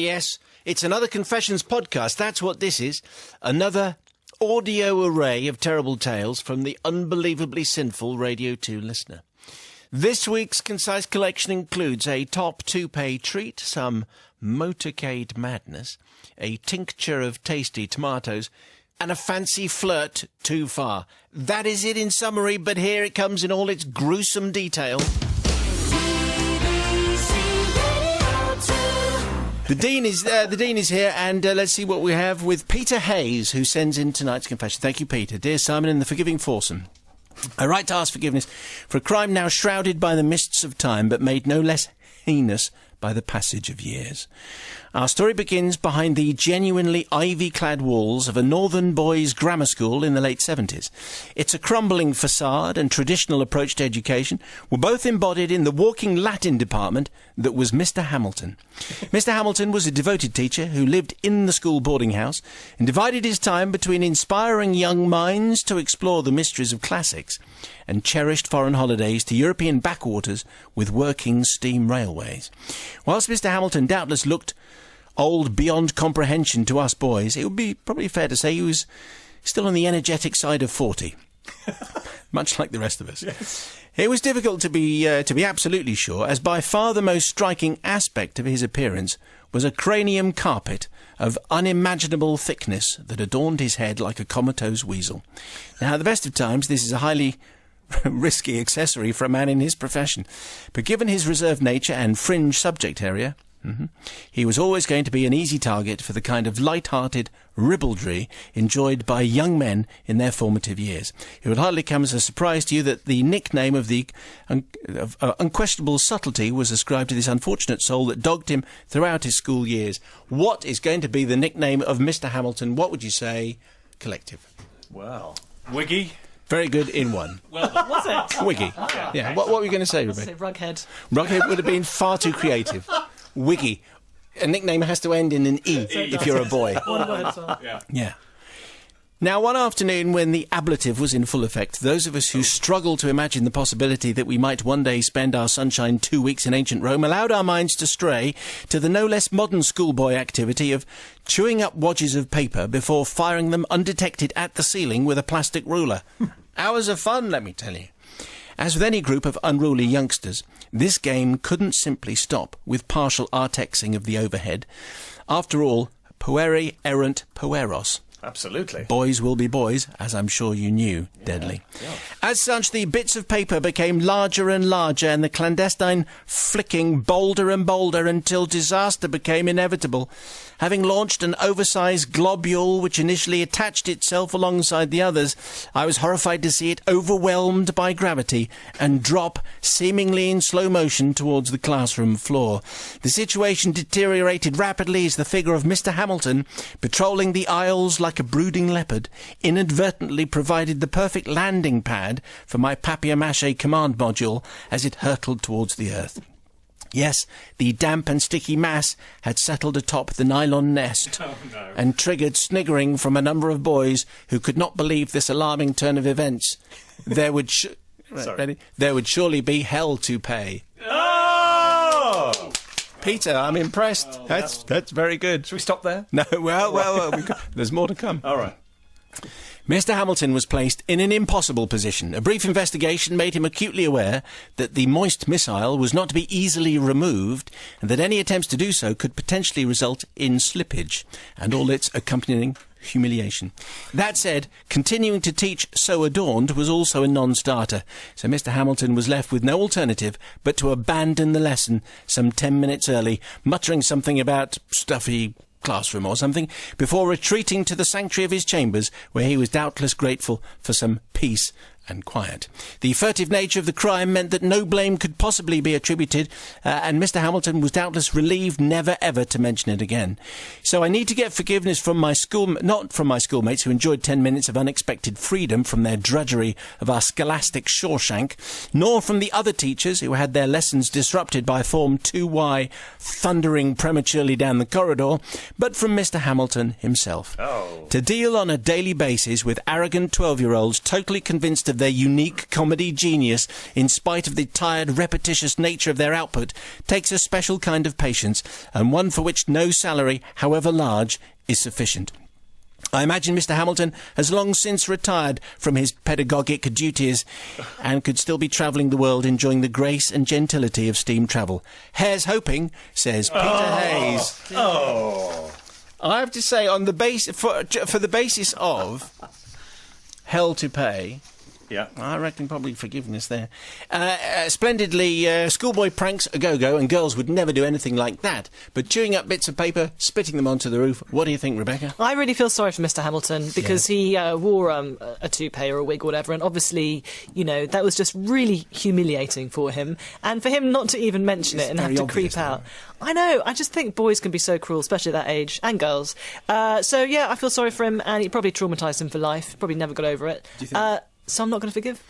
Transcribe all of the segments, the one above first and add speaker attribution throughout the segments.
Speaker 1: Yes, it's another Confessions podcast. That's what this is. Another audio array of terrible tales from the unbelievably sinful Radio 2 listener. This week's concise collection includes a top toupee treat, some motorcade madness, a tincture of tasty tomatoes, and a fancy flirt too far. That is it in summary, but here it comes in all its gruesome detail. The Dean is here, and let's see what we have with Peter Hayes, who sends in tonight's confession. Thank you, Peter. Dear Simon and the forgiving foursome, I write to ask forgiveness for a crime now shrouded by the mists of time, but made no less heinous by the passage of years. Our story begins behind the genuinely ivy-clad walls of a northern boys' grammar school in the late 70s. Its a crumbling facade and traditional approach to education were both embodied in the walking Latin department that was Mr. Hamilton. Mr. Hamilton was a devoted teacher who lived in the school boarding house and divided his time between inspiring young minds to explore the mysteries of classics and cherished foreign holidays to European backwaters with working steam railways. Whilst Mr. Hamilton doubtless looked old beyond comprehension to us boys, it would be probably fair to say he was still on the energetic side of 40, much like the rest of us. Yes. It was difficult to be absolutely sure, as by far the most striking aspect of his appearance was a cranium carpet of unimaginable thickness that adorned his head like a comatose weasel. Now, at the best of times, this is a highly risky accessory for a man in his profession, but given his reserved nature and fringe subject area, he was always going to be an easy target for the kind of light-hearted ribaldry enjoyed by young men in their formative years. It would hardly come as a surprise to you that the nickname of the unquestionable subtlety was ascribed to this unfortunate soul that dogged him throughout his school years. What is going to be the nickname of Mr. Hamilton? What would you say, collective?
Speaker 2: Well, Wiggy.
Speaker 1: Very good in one.
Speaker 2: Well,
Speaker 3: Was it?
Speaker 1: Wiggy. Yeah. What were you going to say, Rebecca?
Speaker 3: Say Rughead.
Speaker 1: Rughead would have been far too creative. Wiggy. A nickname has to end in an E if you're a boy.
Speaker 3: One word, so.
Speaker 1: Yeah. Now, one afternoon when the ablative was in full effect, those of us who struggled to imagine the possibility that we might one day spend our sunshine 2 weeks in ancient Rome allowed our minds to stray to the no less modern schoolboy activity of chewing up wadges of paper before firing them undetected at the ceiling with a plastic ruler. Hours of fun, let me tell you. As with any group of unruly youngsters, this game couldn't simply stop with partial artexing of the overhead. After all, pueri erunt pueros.
Speaker 2: Absolutely.
Speaker 1: Boys will be boys, as I'm sure you knew, Deadly.
Speaker 2: Yeah.
Speaker 1: As such, the bits of paper became larger and larger and the clandestine flicking bolder and bolder until disaster became inevitable. Having launched an oversized globule which initially attached itself alongside the others, I was horrified to see it overwhelmed by gravity and drop seemingly in slow motion towards the classroom floor. The situation deteriorated rapidly as the figure of Mr. Hamilton, patrolling the aisles like a brooding leopard, inadvertently provided the perfect landing pad for my papier-mâché command module as it hurtled towards the earth. Yes, the damp and sticky mass had settled atop the nylon nest and triggered sniggering from a number of boys who could not believe this alarming turn of events. There would surely be hell to pay.
Speaker 2: Oh!
Speaker 1: Peter, I'm impressed. That's very good.
Speaker 2: Should we stop there?
Speaker 1: No, well, there's more to come.
Speaker 2: All right.
Speaker 1: Mr. Hamilton was placed in an impossible position. A brief investigation made him acutely aware that the moist missile was not to be easily removed and that any attempts to do so could potentially result in slippage and all its accompanying humiliation. That said, continuing to teach so adorned was also a non-starter, so Mr. Hamilton was left with no alternative but to abandon the lesson some 10 minutes early, muttering something about stuffy classroom or something, before retreating to the sanctuary of his chambers, where he was doubtless grateful for some peace and quiet. The furtive nature of the crime meant that no blame could possibly be attributed, and Mr. Hamilton was doubtless relieved never ever to mention it again. So I need to get forgiveness from my not from my schoolmates who enjoyed 10 minutes of unexpected freedom from their drudgery of our scholastic Shawshank, nor from the other teachers who had their lessons disrupted by Form 2Y thundering prematurely down the corridor, but from Mr. Hamilton himself.
Speaker 2: Oh.
Speaker 1: To deal on a daily basis with arrogant 12-year-olds totally convinced of of their unique comedy genius, in spite of the tired, repetitious nature of their output, takes a special kind of patience, and one for which no salary, however large, is sufficient. I imagine Mr. Hamilton has long since retired from his pedagogic duties and could still be travelling the world enjoying the grace and gentility of steam travel. Hare's hoping, says Peter Hayes.
Speaker 2: Oh.
Speaker 1: I have to say, on the for the basis of hell to pay,
Speaker 2: Yeah.
Speaker 1: I reckon probably forgiveness there. Splendidly, schoolboy pranks a go-go, and girls would never do anything like that. But chewing up bits of paper, spitting them onto the roof, what do you think, Rebecca?
Speaker 3: I really feel sorry for Mr. Hamilton because he wore a toupee or a wig or whatever, and obviously, you know, that was just really humiliating for him. And for him not to even mention it and have to creep out. I know, I just think boys can be so cruel, especially at that age, and girls. So, yeah, I feel sorry for him, and it probably traumatised him for life. Probably never got over it.
Speaker 1: Do you think?
Speaker 3: So I'm not going to forgive.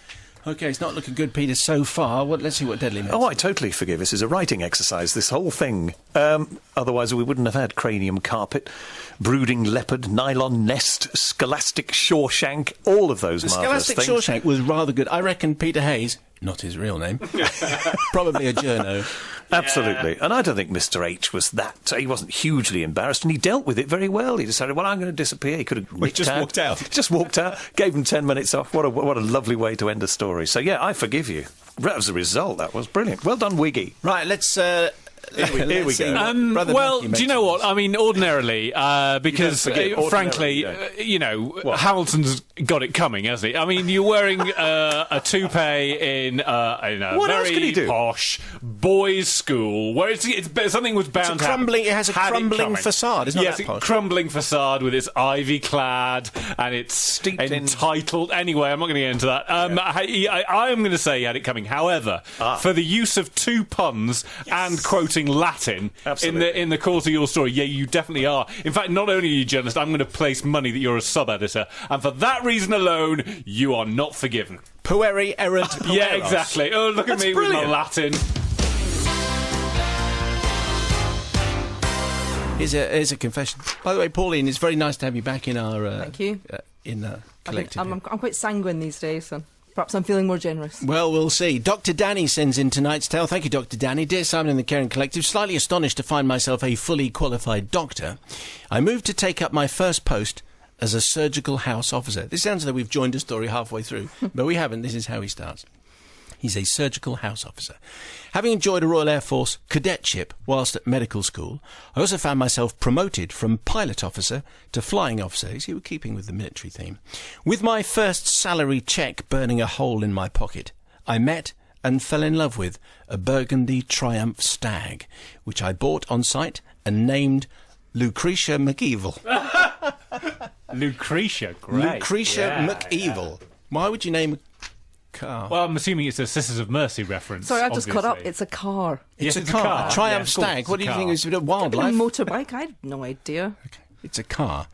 Speaker 1: OK, it's not looking good, Peter, so far. Let's see what Deadly means.
Speaker 2: Oh, I totally forgive. This is a writing exercise, this whole thing. Otherwise we wouldn't have had cranium carpet, brooding leopard, nylon nest, scholastic Shawshank, all of those marvellous
Speaker 1: Scholastic
Speaker 2: things.
Speaker 1: Shawshank was rather good. I reckon Peter Hayes, not his real name, probably a journo.
Speaker 2: Absolutely. And I don't think Mr. H was that. He wasn't hugely embarrassed, and he dealt with it very well. He decided, well, I'm going to disappear. He could have
Speaker 1: walked out.
Speaker 2: Just walked out, gave him 10 minutes off. What a lovely way to end a story. So, yeah, I forgive you. That was the result. That was brilliant. Well done, Wiggy.
Speaker 1: Right, let's...
Speaker 2: Here we go.
Speaker 4: Well, do you know what? I mean, ordinarily, because, frankly, you know, Hamilton's got it coming, hasn't he? I mean, you're wearing a toupee in a
Speaker 2: What else can he
Speaker 4: very
Speaker 2: do?
Speaker 4: posh boys' school, where something was bound to happen.
Speaker 1: It has a
Speaker 4: Had it
Speaker 1: crumbling
Speaker 4: coming.
Speaker 1: facade, isn't it?
Speaker 4: Yes, a crumbling facade with its ivy clad and it's
Speaker 2: Steeped in-
Speaker 4: entitled. Anyway, I'm not going to get into that. I am going to say he had it coming. However, for the use of two puns and quoting Latin in the course of your story, yeah, you definitely are. In fact, not only are you journalist, I'm going to place money that you're a sub-editor, and for that reason alone, you are not forgiven.
Speaker 1: Pueri errant pueros.
Speaker 4: Yeah, exactly. Oh, look at me
Speaker 2: brilliant.
Speaker 4: with my Latin.
Speaker 1: Here's a confession. By the way, Pauline, it's very nice to have you back in our...
Speaker 5: Thank you.
Speaker 1: In the collective.
Speaker 5: I'm quite sanguine these days, so perhaps I'm feeling more generous.
Speaker 1: Well, we'll see. Dr. Danny sends in tonight's tale. Thank you, Dr. Danny. Dear Simon and the Caring Collective, slightly astonished to find myself a fully qualified doctor, I moved to take up my first post as a surgical house officer. This sounds as though we've joined a story halfway through, but we haven't. This is how he starts. He's a surgical house officer. Having enjoyed a Royal Air Force cadetship whilst at medical school, I also found myself promoted from pilot officer to flying officer. You see, we're keeping with the military theme. With my first salary cheque burning a hole in my pocket, I met and fell in love with a burgundy Triumph Stag, which I bought on site and named Lucretia McEvil.
Speaker 4: Lucretia, great.
Speaker 1: Lucretia McEvil. Why would you name a car?
Speaker 4: Well, I'm assuming it's a Sisters of Mercy reference.
Speaker 5: Sorry, I just caught up.
Speaker 4: obviously.
Speaker 5: It's a car.
Speaker 1: It's
Speaker 4: Yes,
Speaker 1: a car. A Triumph
Speaker 4: Yeah, of course,
Speaker 1: Stag.
Speaker 4: it's
Speaker 1: What
Speaker 4: a
Speaker 1: do you
Speaker 4: car.
Speaker 1: think? Is it a
Speaker 5: A
Speaker 1: wildlife?
Speaker 5: motorbike? I had no idea.
Speaker 1: It's a car.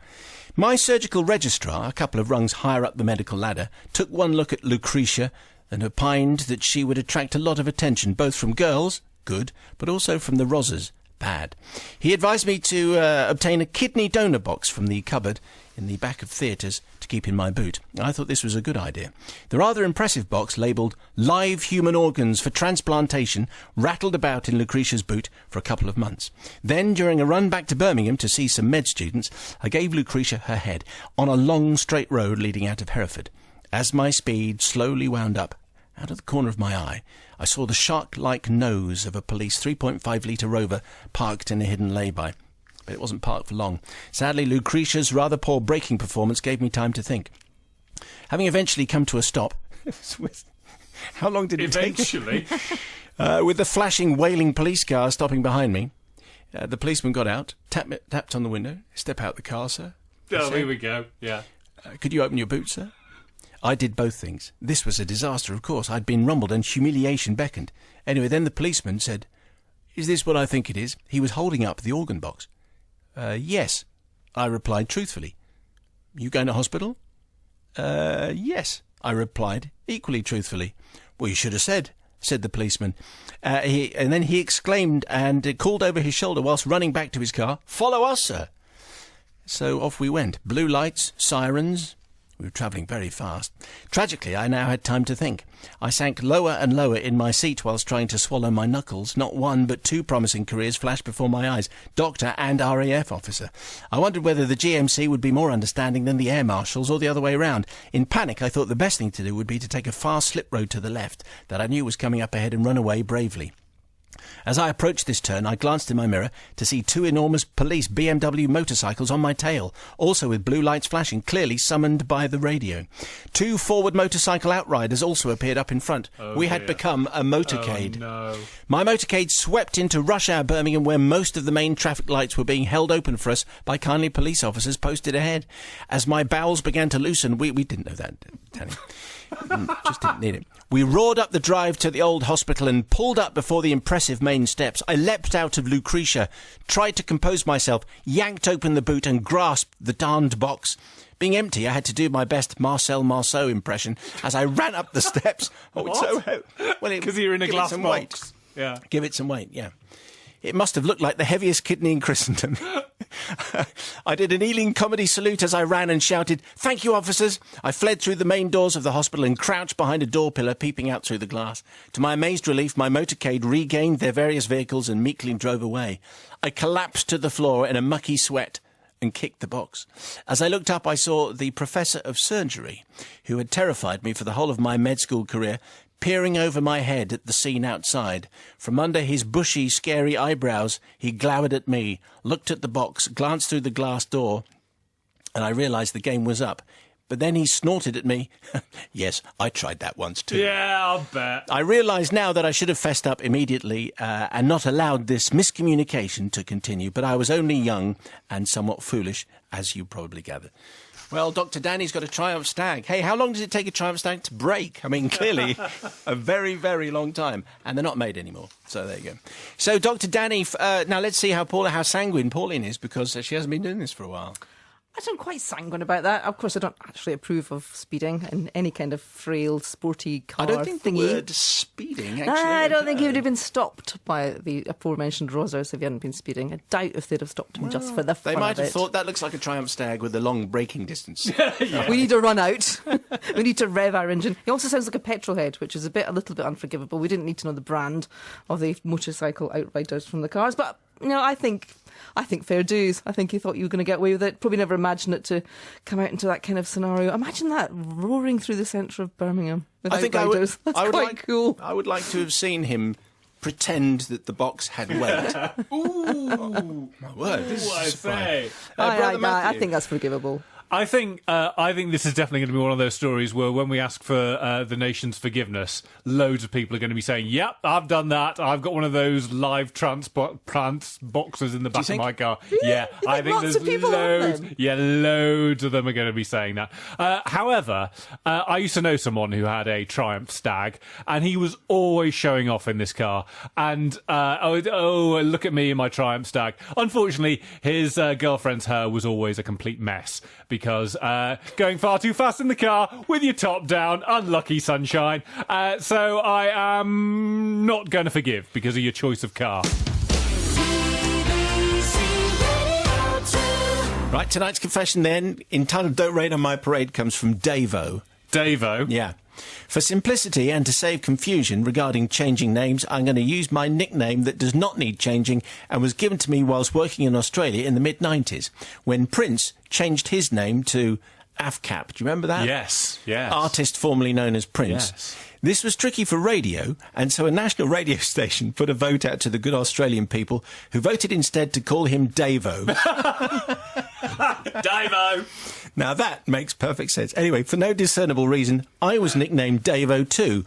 Speaker 1: My surgical registrar, a couple of rungs higher up the medical ladder, took one look at Lucretia and opined that she would attract a lot of attention, both from girls, good, but also from the Rozzers, bad. He advised me to obtain a kidney donor box from the cupboard in the back of theatres to keep in my boot. I thought this was a good idea. The rather impressive box, labelled Live Human Organs for Transplantation, rattled about in Lucretia's boot for a couple of months. Then, during a run back to Birmingham to see some med students, I gave Lucretia her head on a long straight road leading out of Hereford. As my speed slowly wound up, out of the corner of my eye, I saw the shark-like nose of a police 3.5-litre Rover parked in a hidden lay-by. But it wasn't parked for long. Sadly, Lucretia's rather poor braking performance gave me time to think. Having eventually come to a stop... How long did it take?
Speaker 4: Eventually.
Speaker 1: With the flashing, wailing police car stopping behind me, the policeman got out, tapped on the window. Step out the car, sir.
Speaker 4: Oh, here we go. Yeah.
Speaker 1: Could you open your boot, sir? I did both things. This was a disaster, of course. I'd been rumbled and humiliation beckoned. Anyway, then the policeman said, "Is this what I think it is?" He was holding up the organ box. Yes, I replied truthfully. You going to hospital? Yes, I replied equally truthfully. Well, you should have said the policeman. And then he exclaimed and called over his shoulder whilst running back to his car, "Follow us, sir." So off we went. Blue lights, sirens, We were travelling very fast. Tragically, I now had time to think. I sank lower and lower in my seat whilst trying to swallow my knuckles. Not one, but two promising careers flashed before my eyes. Doctor and RAF officer. I wondered whether the GMC would be more understanding than the air marshals or the other way round. In panic, I thought the best thing to do would be to take a fast slip road to the left that I knew was coming up ahead and run away bravely. As I approached this turn, I glanced in my mirror to see two enormous police BMW motorcycles on my tail, also with blue lights flashing, clearly summoned by the radio. Two forward motorcycle outriders also appeared up in front. We had become a motorcade.
Speaker 4: Oh, no.
Speaker 1: My motorcade swept into rush hour Birmingham, where most of the main traffic lights were being held open for us by kindly police officers posted ahead. As my bowels began to loosen, we didn't know that, Danny. Just didn't need it. We roared up the drive to the old hospital and pulled up before the impressive main steps. I leapt out of Lucretia, tried to compose myself, yanked open the boot and grasped the darned box. Being empty, I had to do my best Marcel Marceau impression as I ran up the steps.
Speaker 4: What?
Speaker 1: It's so heavy. Well,
Speaker 4: because you're in a glass box.
Speaker 1: Weight.
Speaker 4: Yeah.
Speaker 1: Give it some weight, yeah. It must have looked like the heaviest kidney in Christendom. I did an Ealing comedy salute as I ran and shouted, "Thank you, officers." I fled through the main doors of the hospital and crouched behind a door pillar, peeping out through the glass. To my amazed relief, my motorcade regained their various vehicles and meekly drove away. I collapsed to the floor in a mucky sweat and kicked the box. As I looked up, I saw the professor of surgery, who had terrified me for the whole of my med school career, peering over my head at the scene outside. From under his bushy, scary eyebrows, he glowered at me, looked at the box, glanced through the glass door, and I realised the game was up. But then he snorted at me. Yes, I tried that once too.
Speaker 4: Yeah, I'll bet.
Speaker 1: I realise now that I should have fessed up immediately and not allowed this miscommunication to continue, but I was only young and somewhat foolish, as you probably gather. Well, Dr. Danny's got a Triumph Stag. Hey, how long does it take a Triumph Stag to break? I mean, clearly, a very, very long time. And they're not made anymore. So there you go. So, Dr. Danny, now let's see how sanguine Pauline is, because she hasn't been doing this for a while.
Speaker 5: I don't quite sanguine about that. Of course, I don't actually approve of speeding in any kind of frail, sporty car
Speaker 1: I don't think
Speaker 5: thingy.
Speaker 1: the word speeding, actually.
Speaker 5: I don't think he would have been stopped by the aforementioned Rozzers if he hadn't been speeding. I doubt if they'd have stopped him just for the fun
Speaker 1: They might
Speaker 5: of
Speaker 1: have
Speaker 5: it.
Speaker 1: thought that looks like a Triumph Stag with a long braking distance.
Speaker 4: Yeah.
Speaker 5: We need to run out. We need to rev our engine. He also sounds like a petrol head, which is a little bit unforgivable. We didn't need to know the brand of the motorcycle outriders from the cars, but I think fair dues. I think he thought you were going to get away with it. Probably never imagined it to come out into that kind of scenario. Imagine that roaring through the centre of Birmingham with outriders. That's quite cool.
Speaker 1: I would like to have seen him pretend that the box had weight.
Speaker 4: Ooh.
Speaker 1: My word, this is
Speaker 4: I
Speaker 1: a surprise.
Speaker 4: say.
Speaker 1: Brother
Speaker 5: I
Speaker 1: Matthew.
Speaker 5: think that's forgivable.
Speaker 4: I think this is definitely going to be one of those stories where when we ask for the nation's forgiveness, loads of people are going to be saying, "Yep, I've done that. I've got one of those live transport boxes in the back of my car."
Speaker 5: Really?
Speaker 4: Yeah,
Speaker 5: You
Speaker 4: I
Speaker 5: think
Speaker 4: think
Speaker 5: lots
Speaker 4: there's
Speaker 5: of people have
Speaker 4: loads.
Speaker 5: them?
Speaker 4: Yeah, loads of them are going to be saying that. However, I used to know someone who had a Triumph Stag, and he was always showing off in this car. And look at me in my Triumph Stag. Unfortunately, his girlfriend's hair was always a complete mess. Because going far too fast in the car with your top down, unlucky sunshine. So I am not going to forgive because of your choice of car.
Speaker 1: Right, tonight's confession then, entitled "Don't Rain on My Parade," comes from Davo.
Speaker 4: Davo.
Speaker 1: Yeah. For simplicity and to save confusion regarding changing names, I'm going to use my nickname that does not need changing and was given to me whilst working in Australia in the mid-90s, when Prince changed his name to AFCAP. Do you remember that?
Speaker 4: Yes, yes.
Speaker 1: Artist formerly known as Prince.
Speaker 4: Yes.
Speaker 1: This was tricky for radio, and so a national radio station put a vote out to the good Australian people, who voted instead to call him Davo.
Speaker 4: Davo.
Speaker 1: Now that makes perfect sense. Anyway, for no discernible reason, I was nicknamed Davo too,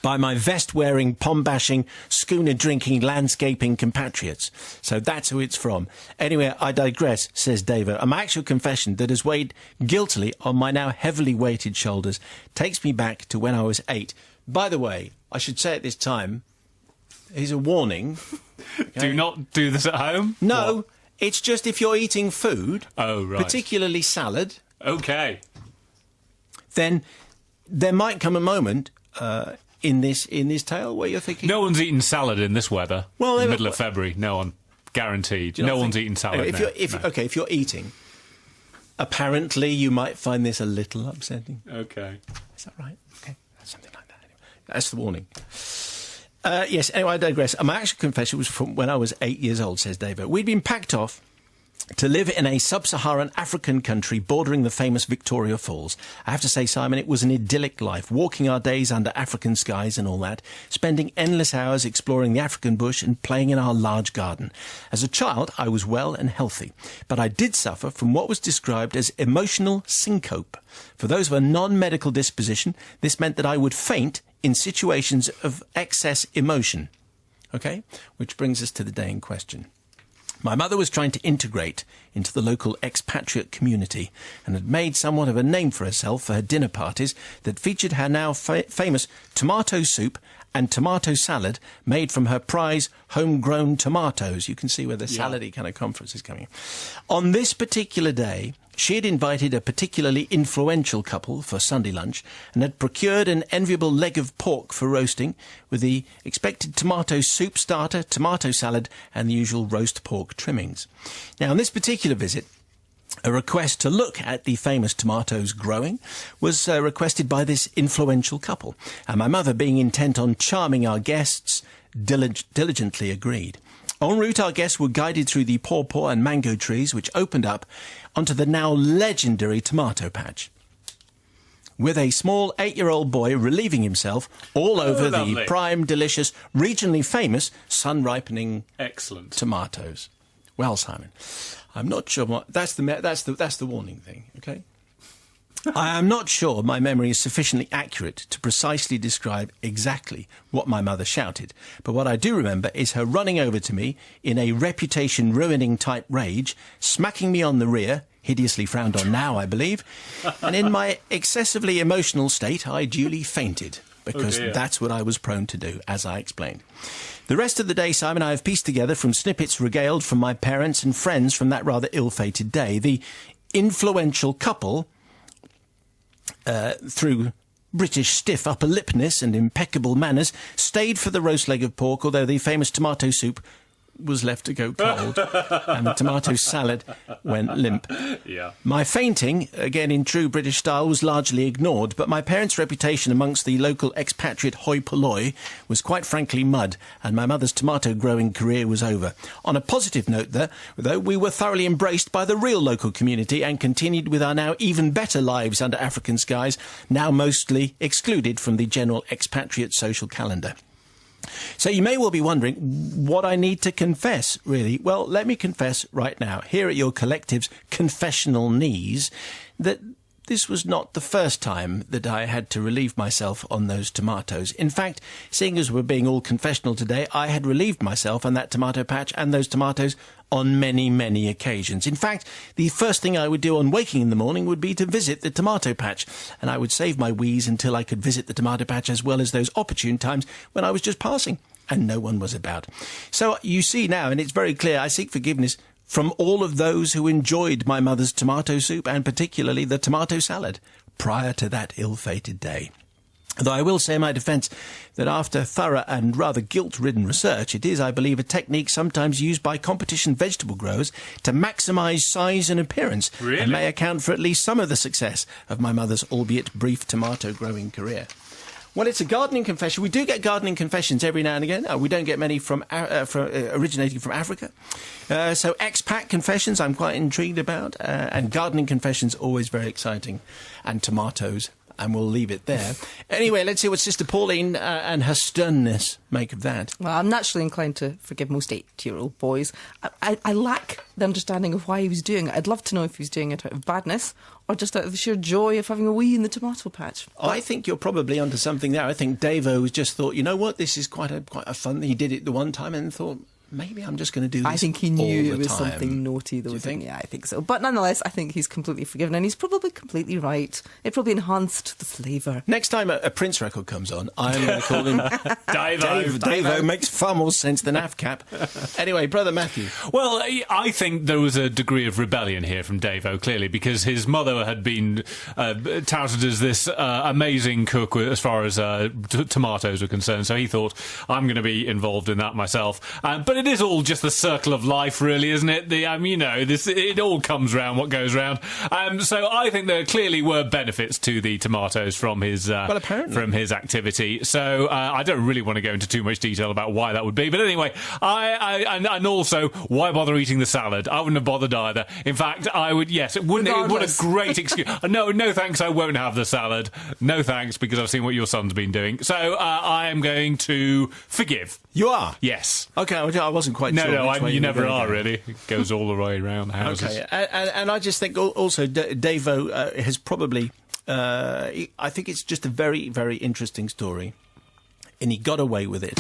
Speaker 1: by my vest-wearing, pom-bashing, schooner-drinking, landscaping compatriots. So that's who it's from. Anyway, I digress, says Davo. My actual confession that has weighed guiltily on my now heavily weighted shoulders takes me back to when I was 8. By the way, I should say at this time, here's a warning.
Speaker 4: Do not do this at home?
Speaker 1: No.
Speaker 4: What?
Speaker 1: It's just if you're eating food,
Speaker 4: Oh, right.
Speaker 1: particularly salad,
Speaker 4: Okay.
Speaker 1: then there might come a moment in this tale where you're thinking,
Speaker 4: No one's eating salad in this weather.
Speaker 1: Well,
Speaker 4: in the middle of February. No one. Guaranteed.
Speaker 1: Do you not
Speaker 4: No one's
Speaker 1: think-
Speaker 4: eating salad
Speaker 1: If
Speaker 4: now.
Speaker 1: you're, if
Speaker 4: No.
Speaker 1: okay, if you're eating, apparently you might find this a little upsetting.
Speaker 4: Okay.
Speaker 1: Is that right? Okay, something like that. Anyway, that's the warning. Yes, anyway, I digress. My actual confession was from when I was 8 years old, says Davo. We'd been packed off to live in a sub-Saharan African country bordering the famous Victoria Falls. I have to say, Simon, it was an idyllic life, walking our days under African skies and all that, spending endless hours exploring the African bush and playing in our large garden. As a child, I was well and healthy, but I did suffer from what was described as emotional syncope. For those of a non-medical disposition, this meant that I would faint in situations of excess emotion. Okay? Which brings us to the day in question. My mother was trying to integrate into the local expatriate community and had made somewhat of a name for herself for her dinner parties that featured her now famous tomato soup and tomato salad made from her prize homegrown tomatoes. You can see where the salady kind of conference is coming in. On this particular day, she had invited a particularly influential couple for Sunday lunch and had procured an enviable leg of pork for roasting with the expected tomato soup starter, tomato salad and the usual roast pork trimmings. Now, on this particular visit, a request to look at the famous tomatoes growing was requested by this influential couple, and my mother, being intent on charming our guests, diligently agreed. En route, our guests were guided through the pawpaw and mango trees, which opened up onto the now legendary tomato patch, with a small 8-year-old boy relieving himself all over the prime, delicious, regionally famous sun-ripening tomatoes. Well, Simon, I'm not sure what... That's the warning thing, okay? I am not sure my memory is sufficiently accurate to precisely describe exactly what my mother shouted, but what I do remember is her running over to me in a reputation-ruining type rage, smacking me on the rear, hideously frowned on now, I believe, and in my excessively emotional state, I duly fainted, because that's what I was prone to do, as I explained. The rest of the day, Simon, I have pieced together from snippets regaled from my parents and friends from that rather ill-fated day. The influential couple... through British stiff upper lipness and impeccable manners, stayed for the roast leg of pork, although the famous tomato soup was left to go cold, and the tomato salad went limp.
Speaker 4: Yeah.
Speaker 1: My fainting, again in true British style, was largely ignored, but my parents' reputation amongst the local expatriate hoi polloi was quite frankly mud, and my mother's tomato-growing career was over. On a positive note, though, we were thoroughly embraced by the real local community and continued with our now even better lives under African skies, now mostly excluded from the general expatriate social calendar. So you may well be wondering what I need to confess, really. Well, let me confess right now, here at your collective's confessional knees, that this was not the first time that I had to relieve myself on those tomatoes. In fact, seeing as we're being all confessional today, I had relieved myself on that tomato patch and those tomatoes on many, many occasions. In fact, the first thing I would do on waking in the morning would be to visit the tomato patch, and I would save my wheeze until I could visit the tomato patch as well as those opportune times when I was just passing and no one was about. So you see now, and it's very clear, I seek forgiveness from all of those who enjoyed my mother's tomato soup and particularly the tomato salad prior to that ill-fated day. Though I will say in my defence that after thorough and rather guilt-ridden research, it is, I believe, a technique sometimes used by competition vegetable growers to maximise size and appearance, and may account for at least some of the success of my mother's albeit brief tomato-growing career. Well, it's a gardening confession. We do get gardening confessions every now and again. We don't get many from originating from Africa. So expat confessions I'm quite intrigued about, and gardening confessions always very exciting, and tomatoes. And we'll leave it there. Anyway, let's see what Sister Pauline and her sternness make of that.
Speaker 5: Well, I'm naturally inclined to forgive most 8-year-old boys. I lack the understanding of why he was doing it. I'd love to know if he was doing it out of badness or just out of the sheer joy of having a wee in the tomato patch.
Speaker 1: I think you're probably onto something there. I think Davo just thought, you know what, this is quite a fun thing. He did it the one time and thought, maybe I'm just going to do this.
Speaker 5: I think he knew it was
Speaker 1: time.
Speaker 5: something naughty, though.
Speaker 1: Do you think?
Speaker 5: Yeah, I think so. But nonetheless, I think he's completely forgiven, and he's probably completely right. It probably enhanced the flavour.
Speaker 1: Next time a Prince record comes on, I'm going to call him
Speaker 4: Davo.
Speaker 1: Davo makes far more sense than AFCAP. Anyway, Brother Matthew.
Speaker 4: Well, I think there was a degree of rebellion here from Davo, clearly, because his mother had been touted as this amazing cook as far as tomatoes were concerned, so he thought, I'm going to be involved in that myself. But it is all just the circle of life, really, isn't it? It all comes round what goes round. So I think there clearly were benefits to the tomatoes from his from his activity. So I don't really want to go into too much detail about why that would be. But anyway, and also, why bother eating the salad? I wouldn't have bothered either. In fact, I would. Yes, it wouldn't. What a great excuse. No thanks. I won't have the salad. No thanks, because I've seen what your son's been doing. So I am going to forgive.
Speaker 1: You are?
Speaker 4: Yes.
Speaker 1: Okay, I wasn't quite sure.
Speaker 4: No, you never are, really. It goes all the way around the houses.
Speaker 1: Okay, and I just think also Davo has probably... I think it's just a very, very interesting story, and he got away with it.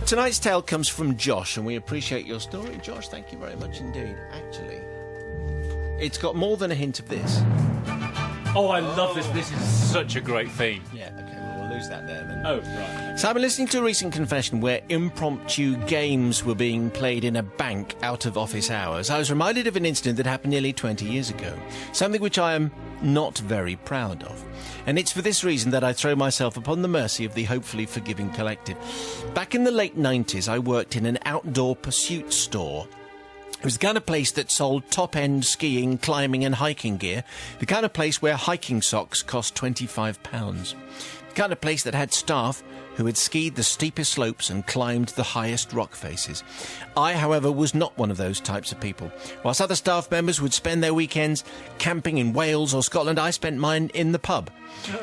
Speaker 1: Tonight's tale comes from Josh, and we appreciate your story. Josh, thank you very much indeed. Actually, it's got more than a hint of this.
Speaker 4: Oh, I love this. This is such a great theme.
Speaker 1: Yeah, okay, well, we'll lose that there then.
Speaker 4: Oh, right.
Speaker 1: So I've been listening to a recent confession where impromptu games were being played in a bank out of office hours. I was reminded of an incident that happened nearly 20 years ago, something which I am not very proud of. And it's for this reason that I throw myself upon the mercy of the hopefully forgiving collective. Back in the late 90s, I worked in an outdoor pursuit store. It was the kind of place that sold top-end skiing, climbing and hiking gear, the kind of place where hiking socks cost £25, the kind of place that had staff who had skied the steepest slopes and climbed the highest rock faces. I, however, was not one of those types of people. Whilst other staff members would spend their weekends camping in Wales or Scotland, I spent mine in the pub.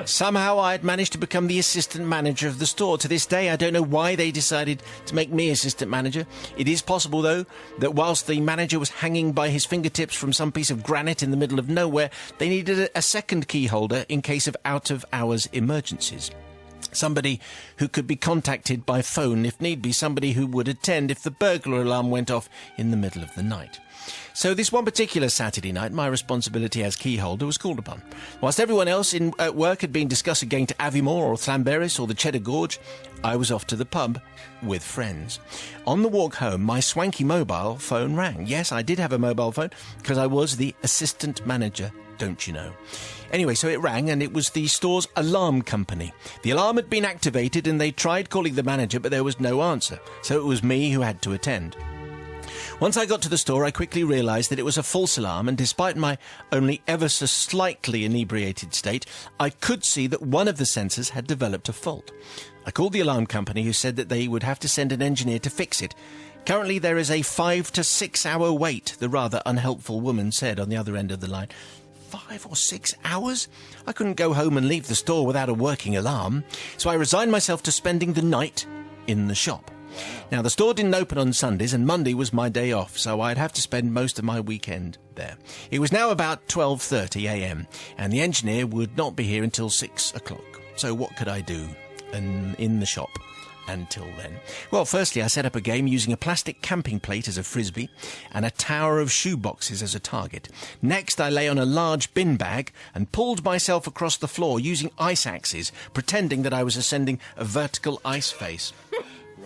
Speaker 1: Somehow I had managed to become the assistant manager of the store. To this day, I don't know why they decided to make me assistant manager. It is possible, though, that whilst the manager was hanging by his fingertips from some piece of granite in the middle of nowhere, they needed a second key holder in case of out-of-hours emergencies. Somebody who could be contacted by phone if need be, somebody who would attend if the burglar alarm went off in the middle of the night. So this one particular Saturday night, my responsibility as key holder was called upon. Whilst everyone else at work had been discussing going to Aviemore or Llanberis or the Cheddar Gorge, I was off to the pub with friends. On the walk home, my swanky mobile phone rang. Yes, I did have a mobile phone because I was the assistant manager, don't you know. Anyway, so it rang, and it was the store's alarm company. The alarm had been activated, and they tried calling the manager, but there was no answer. So it was me who had to attend. Once I got to the store, I quickly realised that it was a false alarm, and despite my only ever so slightly inebriated state, I could see that one of the sensors had developed a fault. I called the alarm company, who said that they would have to send an engineer to fix it. Currently, there is a 5 to 6 hour wait, the rather unhelpful woman said on the other end of the line. 5 or 6 hours? I couldn't go home and leave the store without a working alarm, so I resigned myself to spending the night in the shop. Now, the store didn't open on Sundays, and Monday was my day off, so I'd have to spend most of my weekend there. It was now about 12:30 a.m, and the engineer would not be here until 6 o'clock. So what could I do in the shop until then? Well, firstly, I set up a game using a plastic camping plate as a frisbee and a tower of shoe boxes as a target. Next, I lay on a large bin bag and pulled myself across the floor using ice axes, pretending that I was ascending a vertical ice face.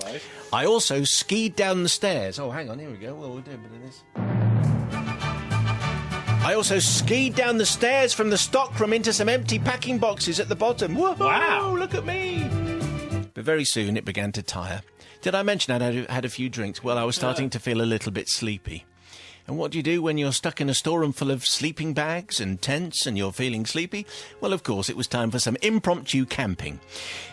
Speaker 1: Right. I also skied down the stairs. Oh, hang on, here we go. Well, we'll do a bit of this. I also skied down the stairs from the stockroom into some empty packing boxes at the bottom. Whoa, wow, look at me. But very soon it began to tire. Did I mention I'd had a few drinks? Well, I was starting to feel a little bit sleepy. And what do you do when you're stuck in a storeroom full of sleeping bags and tents and you're feeling sleepy? Well, of course, it was time for some impromptu camping.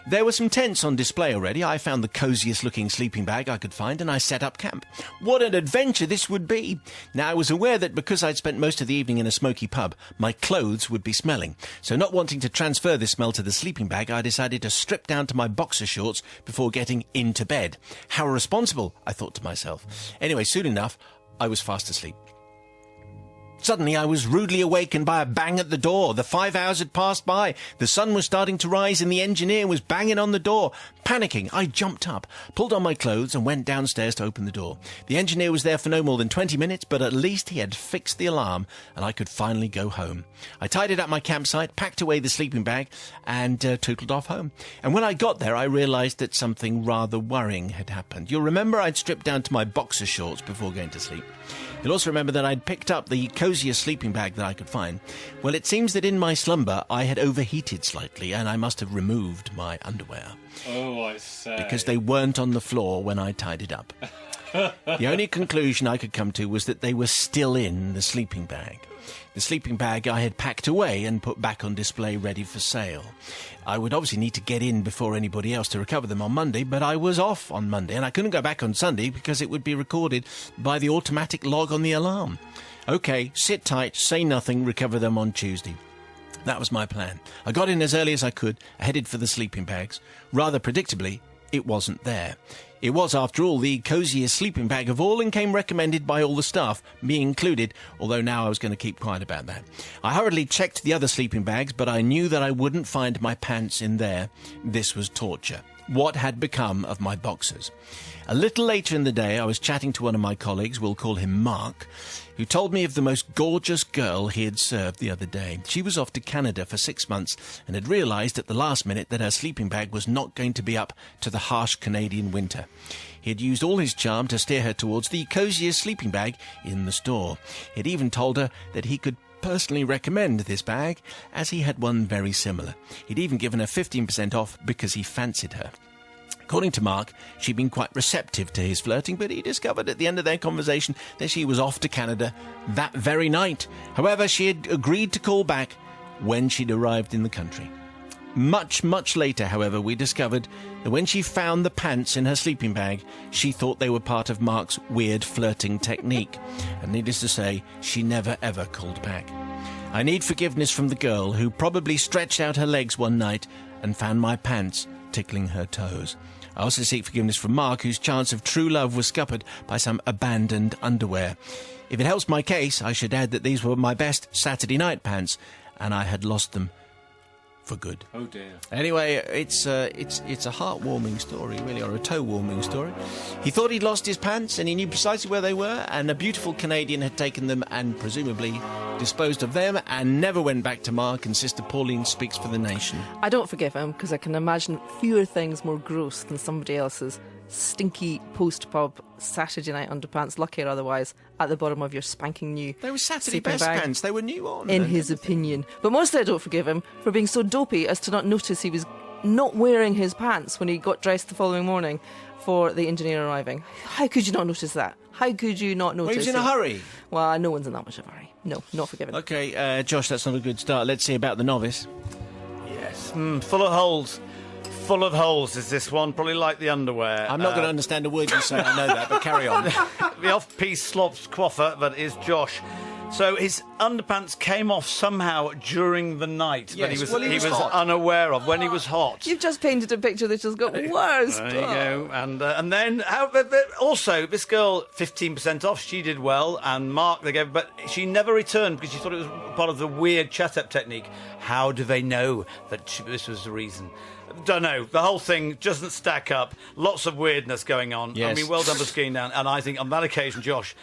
Speaker 1: There were some tents on display already. I found the cosiest looking sleeping bag I could find and I set up camp. What an adventure this would be! Now, I was aware that because I'd spent most of the evening in a smoky pub, my clothes would be smelling. So not wanting to transfer this smell to the sleeping bag, I decided to strip down to my boxer shorts before getting into bed. How responsible, I thought to myself. Anyway, soon enough, I was fast asleep. Suddenly, I was rudely awakened by a bang at the door. The 5 hours had passed by. The sun was starting to rise and the engineer was banging on the door. Panicking, I jumped up, pulled on my clothes and went downstairs to open the door. The engineer was there for no more than 20 minutes, but at least he had fixed the alarm and I could finally go home. I tidied up my campsite, packed away the sleeping bag and tootled off home. And when I got there, I realised that something rather worrying had happened. You'll remember I'd stripped down to my boxer shorts before going to sleep. You'll also remember that I'd picked up the cosiest sleeping bag that I could find. Well, it seems that in my slumber I had overheated slightly and I must have removed my underwear.
Speaker 4: Oh, I say.
Speaker 1: Because they weren't on the floor when I tied it up. The only conclusion I could come to was that they were still in the sleeping bag. The sleeping bag I had packed away and put back on display ready for sale. I would obviously need to get in before anybody else to recover them on Monday, but I was off on Monday and I couldn't go back on Sunday because it would be recorded by the automatic log on the alarm. OK, sit tight, say nothing, recover them on Tuesday. That was my plan. I got in as early as I could, headed for the sleeping bags. Rather predictably, it wasn't there. It was, after all, the cosiest sleeping bag of all and came recommended by all the staff, me included, although now I was going to keep quiet about that. I hurriedly checked the other sleeping bags, but I knew that I wouldn't find my pants in there. This was torture. What had become of my boxers? A little later in the day, I was chatting to one of my colleagues, we'll call him Mark, who told me of the most gorgeous girl he had served the other day. She was off to Canada for 6 months and had realised at the last minute that her sleeping bag was not going to be up to the harsh Canadian winter. He had used all his charm to steer her towards the cosiest sleeping bag in the store. He had even told her that he could personally recommend this bag, as he had one very similar. He'd even given her 15% off because he fancied her. According to Mark, she'd been quite receptive to his flirting, but he discovered at the end of their conversation that she was off to Canada that very night. However, she had agreed to call back when she'd arrived in the country. Much, much later, however, we discovered that when she found the pants in her sleeping bag, she thought they were part of Mark's weird flirting technique. And needless to say, she never ever called back. I need forgiveness from the girl who probably stretched out her legs one night and found my pants tickling her toes. I also seek forgiveness from Mark, whose chance of true love was scuppered by some abandoned underwear. If it helps my case, I should add that these were my best Saturday night pants, and I had lost them for good.
Speaker 4: Oh dear.
Speaker 1: Anyway, it's a heart-warming story, really, or a toe-warming story. He thought he'd lost his pants, and he knew precisely where they were, and a beautiful Canadian had taken them and presumably disposed of them, and never went back to Mark, and Sister Pauline speaks for the nation.
Speaker 5: I don't forgive him because I can imagine fewer things more gross than somebody else's stinky post-pub Saturday night underpants, lucky or otherwise, at the bottom of your spanking new
Speaker 1: They were Saturday
Speaker 5: sleeping
Speaker 1: best
Speaker 5: bag,
Speaker 1: pants. They were new on.
Speaker 5: in his opinion. But mostly I don't forgive him for being so dopey as to not notice he was not wearing his pants when he got dressed the following morning for the engineer arriving. How could you not notice that? How could you not notice
Speaker 1: Well, he was in a hurry.
Speaker 5: Well, no one's in that much of a hurry. No, not forgiven.
Speaker 1: OK, Josh, that's not a good start. Let's see about the novice.
Speaker 6: Yes. Full of holes. Full of holes is this one, probably like the underwear.
Speaker 1: I'm not going to understand a word you say, I know that, but carry on.
Speaker 6: The off-piece slops quaffer, but is Josh. So his underpants came off somehow during the night
Speaker 1: Yes,
Speaker 6: that
Speaker 1: well,
Speaker 6: he was
Speaker 1: hot.
Speaker 6: unaware of, when he was hot.
Speaker 5: You've just painted a picture that just got worse.
Speaker 6: There you go. And then, also, this girl, 15% off, she did well, and Mark, they gave, but she never returned because she thought it was part of the weird chat-up technique. How do they know that this was the reason? Don't know. The whole thing doesn't stack up. Lots of weirdness going on.
Speaker 1: Yes.
Speaker 6: I mean, well done for skiing down. And I think on that occasion, Josh,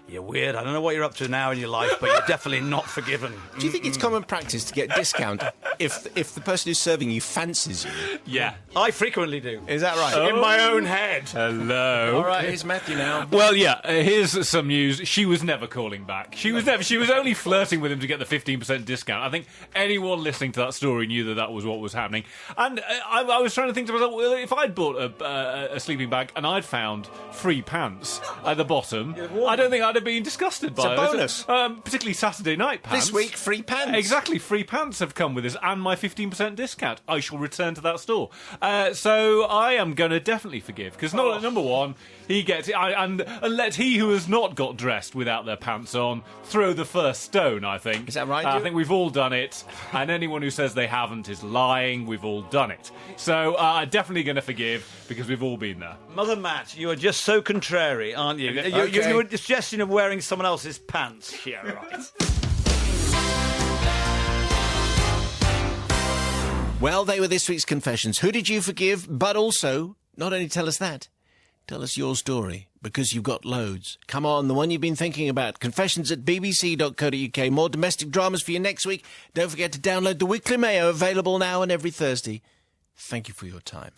Speaker 6: you're weird. I don't know what you're up to now in your life, but you're definitely not forgiven.
Speaker 1: Do you think it's common practice to get a discount if the person who's serving you fancies you?
Speaker 4: Yeah.
Speaker 6: I frequently do.
Speaker 1: Is that right?
Speaker 6: In my own head.
Speaker 4: Hello.
Speaker 1: All right, here's Matthew now.
Speaker 4: Well, yeah, here's some news. She was never calling back. She was only flirting with him to get the 15% discount. I think anyone listening to that story knew that was what was happening. And I was trying to think to myself, well, if I'd bought a sleeping bag and I'd found free pants at the bottom, I don't think I'd have been disgusted by
Speaker 1: It's a bonus.
Speaker 4: particularly Saturday night pants.
Speaker 1: This week, free pants.
Speaker 4: Exactly, free pants have come with us and my 15% discount. I shall return to that store. So I am going to definitely forgive, because number one, he gets it, and let he who has not got dressed without their pants on throw the first stone, I think.
Speaker 1: Is that right,
Speaker 4: I
Speaker 1: Duke?
Speaker 4: think we've all done it, and anyone who says they haven't is lying. We've all done it. So I'm definitely going to forgive, because we've all been there.
Speaker 6: Mother Matt, you are just so contrary, aren't you?
Speaker 1: Okay.
Speaker 6: You were suggesting of wearing someone else's pants. Yeah, right.
Speaker 1: Well, they were this week's confessions. Who did you forgive? But also, not only tell us that, tell us your story, because you've got loads. Come on, the one you've been thinking about. confessions@bbc.co.uk. More domestic dramas for you next week. Don't forget to download the Weekly Mayo, available now and every Thursday. Thank you for your time.